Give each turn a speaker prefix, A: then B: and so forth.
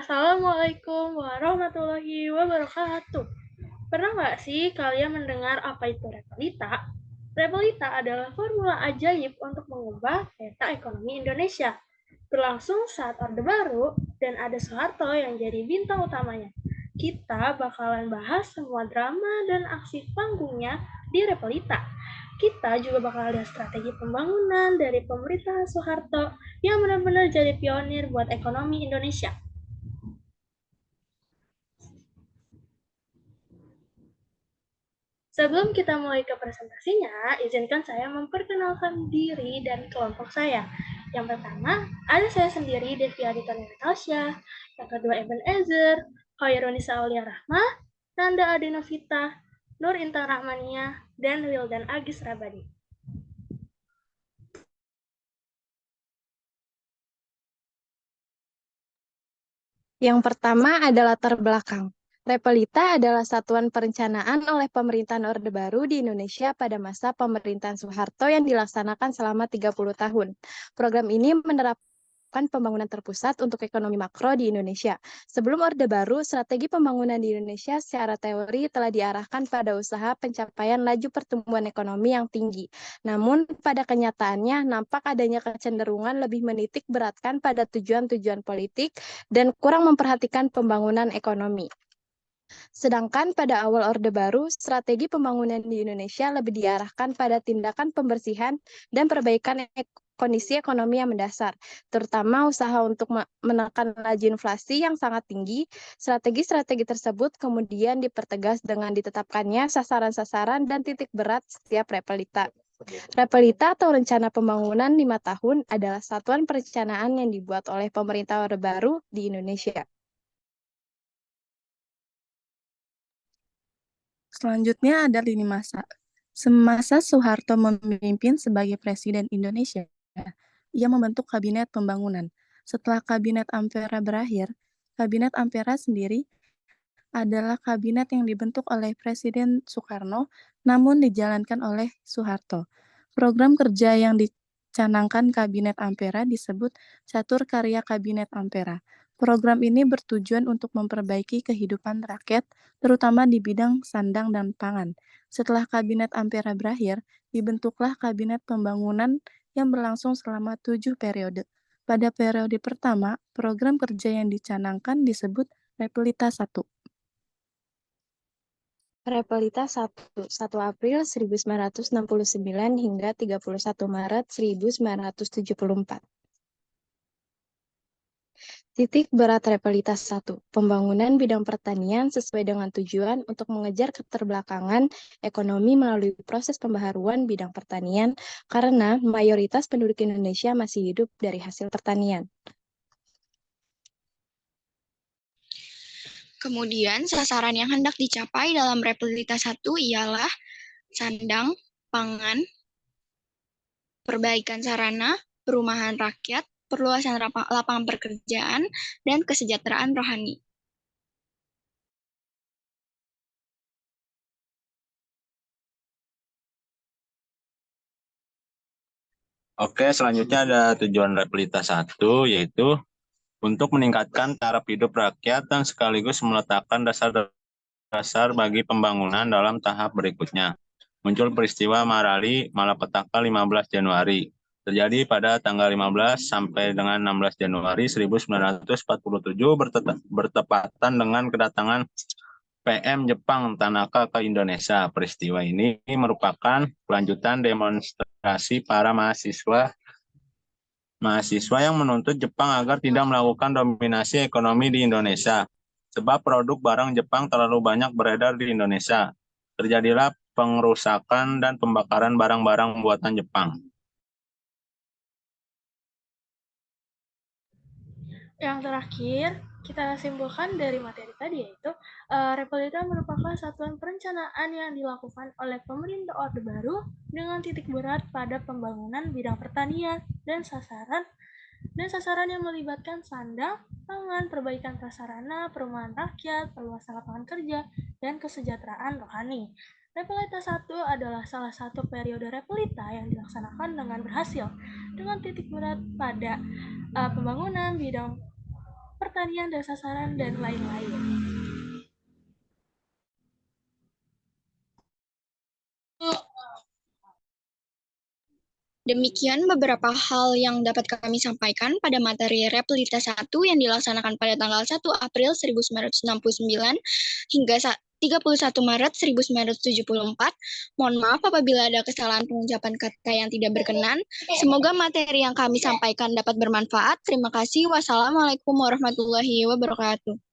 A: Assalamualaikum warahmatullahi wabarakatuh. Pernah nggak sih kalian mendengar apa itu repelita? Repelita adalah formula ajaib untuk mengubah peta ekonomi Indonesia. Berlangsung saat Orde Baru dan ada Soeharto yang jadi bintang utamanya. Kita bakalan bahas semua drama dan aksi panggungnya di Repelita. Kita juga bakal lihat strategi pembangunan dari pemerintahan Soeharto yang benar-benar jadi pionir buat ekonomi Indonesia. Sebelum kita mulai ke presentasinya, izinkan saya memperkenalkan diri dan kelompok saya. Yang pertama, ada saya sendiri, Devi Aditya Natasha. Yang kedua, Eben Ezer, Khairunisa Aulia Rahma, Nanda Adenovita, Nur Intan Rahmania, dan Wildan Agis Rabadi.
B: Yang pertama adalah latar belakang. Repelita adalah satuan perencanaan oleh pemerintahan Orde Baru di Indonesia pada masa pemerintahan Soeharto yang dilaksanakan selama 30 tahun. Program ini menerapkan pembangunan terpusat untuk ekonomi makro di Indonesia. Sebelum Orde Baru, strategi pembangunan di Indonesia secara teori telah diarahkan pada usaha pencapaian laju pertumbuhan ekonomi yang tinggi. Namun, pada kenyataannya nampak adanya kecenderungan lebih menitik beratkan pada tujuan-tujuan politik dan kurang memperhatikan pembangunan ekonomi. Sedangkan pada awal Orde Baru, strategi pembangunan di Indonesia lebih diarahkan pada tindakan pembersihan dan perbaikan kondisi ekonomi yang mendasar, terutama usaha untuk menekan laju inflasi yang sangat tinggi. Strategi-strategi tersebut kemudian dipertegas dengan ditetapkannya sasaran-sasaran dan titik berat setiap repelita. Repelita atau Rencana Pembangunan 5 Tahun adalah satuan perencanaan yang dibuat oleh pemerintah Orde Baru di Indonesia.
C: Selanjutnya ada lini masa. Semasa Soeharto memimpin sebagai Presiden Indonesia, ia membentuk Kabinet Pembangunan. Setelah Kabinet Ampera berakhir, Kabinet Ampera sendiri adalah kabinet yang dibentuk oleh Presiden Soekarno, namun dijalankan oleh Soeharto. Program kerja yang dicanangkan Kabinet Ampera disebut Catur Karya Kabinet Ampera. Program ini bertujuan untuk memperbaiki kehidupan rakyat, terutama di bidang sandang dan pangan. Setelah Kabinet Ampera berakhir, dibentuklah Kabinet Pembangunan yang berlangsung selama 7 periode. Pada periode pertama, program kerja yang dicanangkan disebut Repelita 1.
B: Repelita 1, 1 April 1969 hingga 31 Maret 1974. Titik berat Repelita 1, pembangunan bidang pertanian sesuai dengan tujuan untuk mengejar keterbelakangan ekonomi melalui proses pembaharuan bidang pertanian karena mayoritas penduduk Indonesia masih hidup dari hasil pertanian.
D: Kemudian, sasaran yang hendak dicapai dalam Repelita 1 ialah sandang, pangan, perbaikan sarana, perumahan rakyat, perluasan lapangan pekerjaan, dan kesejahteraan rohani.
E: Oke, selanjutnya ada tujuan Repelita 1, yaitu untuk meningkatkan taraf hidup rakyat dan sekaligus meletakkan dasar bagi pembangunan dalam tahap berikutnya. Muncul peristiwa Marali Malapetaka 15 Januari. Terjadi pada tanggal 15 sampai dengan 16 Januari 1947 bertepatan dengan kedatangan PM Jepang Tanaka ke Indonesia. Peristiwa ini merupakan kelanjutan demonstrasi para mahasiswa yang menuntut Jepang agar tidak melakukan dominasi ekonomi di Indonesia. Sebab produk barang Jepang terlalu banyak beredar di Indonesia. Terjadilah pengerusakan dan pembakaran barang-barang buatan Jepang.
A: Yang terakhir, kita simpulkan dari materi tadi yaitu Repelita merupakan satuan perencanaan yang dilakukan oleh pemerintah Orde Baru dengan titik berat pada pembangunan bidang pertanian dan sasaran yang melibatkan sandang, pangan, perbaikan prasarana, perumahan rakyat, perluasan lapangan kerja, dan kesejahteraan rohani. Repelita 1 adalah salah satu periode Repelita yang dilaksanakan dengan berhasil, dengan titik berat pada pembangunan bidang pertanian dan sasaran, dan lain-lain.
D: Demikian beberapa hal yang dapat kami sampaikan pada materi Repelita 1 yang dilaksanakan pada tanggal 1 April 1969 hingga 31 Maret 1974. Mohon maaf apabila ada kesalahan pengucapan kata yang tidak berkenan. Semoga materi yang kami sampaikan dapat bermanfaat. Terima kasih. Wassalamualaikum warahmatullahi wabarakatuh.